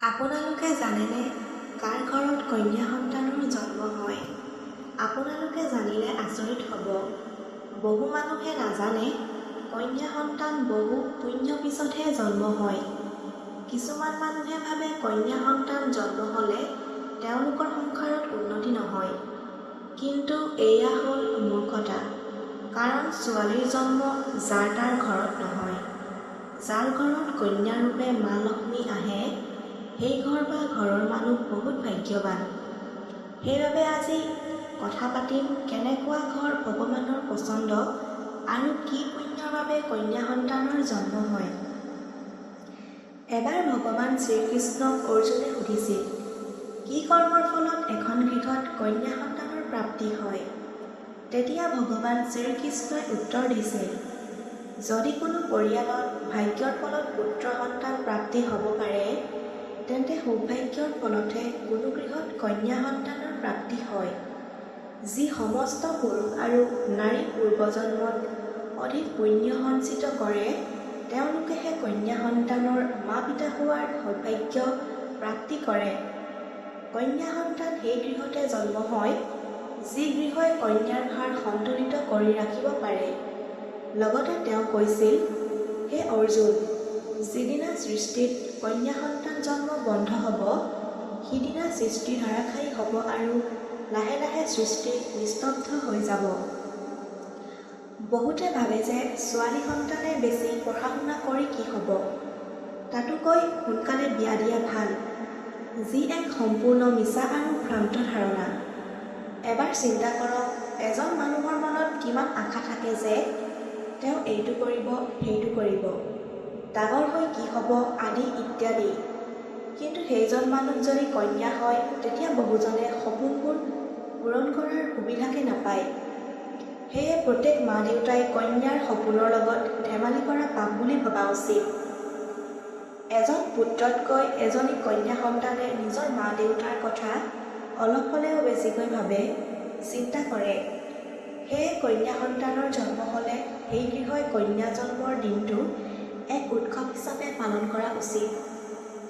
আপোনালোকে জানেনে কাৰ ঘৰত কন্যা সন্তানৰ জন্ম হয়? আপোনালোকে জানিলে আচৰিত হ'ব। বহু মানুহে নাজানে কন্যা সন্তান বহু পুণ্য পিছতহে জন্ম হয়। কিছুমান মানুহে ভাবে কন্যা সন্তান জন্ম হ'লে তেওঁলোকৰ সংসাৰত উন্নতি নহয়। কিন্তু এয়া হ'ল মূৰ্খতা। কাৰণ ছোৱালীৰ জন্ম যাৰ তাৰ ঘৰত নহয়। যাৰ ঘৰত কন্যাৰূপে মা লক্ষ্মী আহে সেই ঘৰ বা ঘৰৰ মানুহ বহুত ভাগ্যৱান। সেইবাবে আজি কথা পাতিম কেনেকুৱা ঘৰ ভগৱানৰ পচন্দ আৰু কি পুণ্যৰ বাবে কন্যা সন্তানৰ জন্ম হয়। এবাৰ ভগৱান শ্ৰীকৃষ্ণক অৰ্জুনে সুধিছিল, কি কৰ্মৰ ফলত এখন গৃহত কন্যা সন্তানৰ প্ৰাপ্তি হয়? তেতিয়া ভগৱান শ্ৰীকৃষ্ণই উত্তৰ দিছিল, যদি কোনো পৰিয়ালত ভাগ্যৰ ফলত পুত্ৰ সন্তান প্ৰাপ্তি হ'ব পাৰে, তেন্তে সৌভাগ্যৰ ফলতহে কোনো গৃহত কন্যা সন্তানৰ প্ৰাপ্তি হয়। যি সমস্ত পুৰুষ আৰু নাৰী পূৰ্বজন্মত অধিক পুণ্য সঞ্চিত কৰে, তেওঁলোকেহে কন্যা সন্তানৰ মা পিতা হোৱাৰ সৌভাগ্য প্ৰাপ্তি কৰে। কন্যা সন্তান সেই গৃহতে জন্ম হয় যি গৃহই কন্যাৰ ভাৰ সন্তুলিত কৰি ৰাখিব পাৰে। লগতে তেওঁ কৈছিল, হে অৰ্জুন, যিদিনা সৃষ্টিত কন্যা সন্তান জন্ম বন্ধ হ'ব, সিদিনা সৃষ্টি ধাৰাসায়ী হ'ব আৰু লাহে লাহে সৃষ্টি নিস্তব্ধ হৈ যাব। বহুতে ভাবে যে ছোৱালী সন্তানে বেছি পঢ়া শুনা কৰি কি হ'ব, তাতোকৈ সোনকালে বিয়া দিয়া ভাল, যি এক সম্পূৰ্ণ মিছা আৰু ভ্ৰান্ত ধাৰণা। এবাৰ চিন্তা কৰক, এজন মানুহৰ মনত কিমান আশা থাকে যে তেওঁ এইটো কৰিব, সেইটো কৰিব, ডাঙৰ হৈ কি হ'ব আদি ইত্যাদি। কিন্তু সেইজন মানুহ যদি কন্যা হয়, তেতিয়া বহুজনে সপোনবোৰ পূৰণ কৰাৰ সুবিধাকে নাপায়। সেয়ে প্ৰত্যেক মা দেউতাই কন্যাৰ সপোনৰ লগত ধেমালি কৰা পাপ বুলি ভবা উচিত। এজন পুত্ৰতকৈ এজনী কন্যা সন্তানে নিজৰ মা দেউতাৰ কথা অলপ হ'লেও বেছিকৈ ভাবে, চিন্তা কৰে। সেয়ে কন্যা সন্তানৰ জন্ম হ'লে সেই গৃহই কন্যা জন্মৰ দিনটো এক উৎসৱ হিচাপে পালন কৰা উচিত।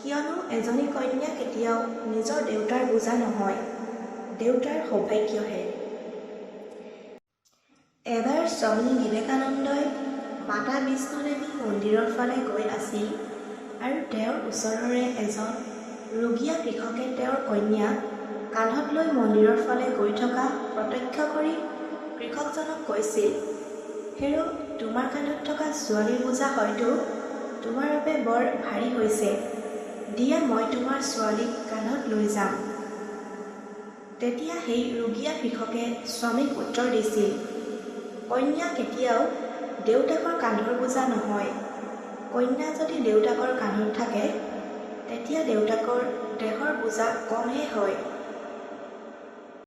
কিয়নো এজনী কন্যা কেতিয়াও নিজৰ দেউতাৰ বোজা নহয়, দেউতাৰ সৌভাগ্যহে। এবাৰ স্বামী বিবেকানন্দই মাতা বিষ্ণুদেৱী মন্দিৰৰ ফালে গৈ আছিল আৰু তেওঁৰ ওচৰৰে এজন ৰুগীয়া কৃষকে তেওঁৰ কন্যাক কান্ধত লৈ মন্দিৰৰ ফালে গৈ থকা প্ৰত্যক্ষ কৰি কৃষকজনক কৈছিল, হেৰ', তোমাৰ কান্ধত থকা ছোৱালীৰ বোজা হয়তো তোমাৰ বাবে বৰ ভাৰী হৈছে, দিয়া মই তোমাৰ ছোৱালীক কান্ধত লৈ যাম। তেতিয়া সেই ৰুগীয়া কৃষকে স্বামীক উত্তৰ দিছিল, কন্যা কেতিয়াও দেউতাকৰ কান্ধৰ বোজা নহয়। কন্যা যদি দেউতাকৰ কান্ধত থাকে, তেতিয়া দেউতাকৰ দেহৰ বোজা কমহে হয়।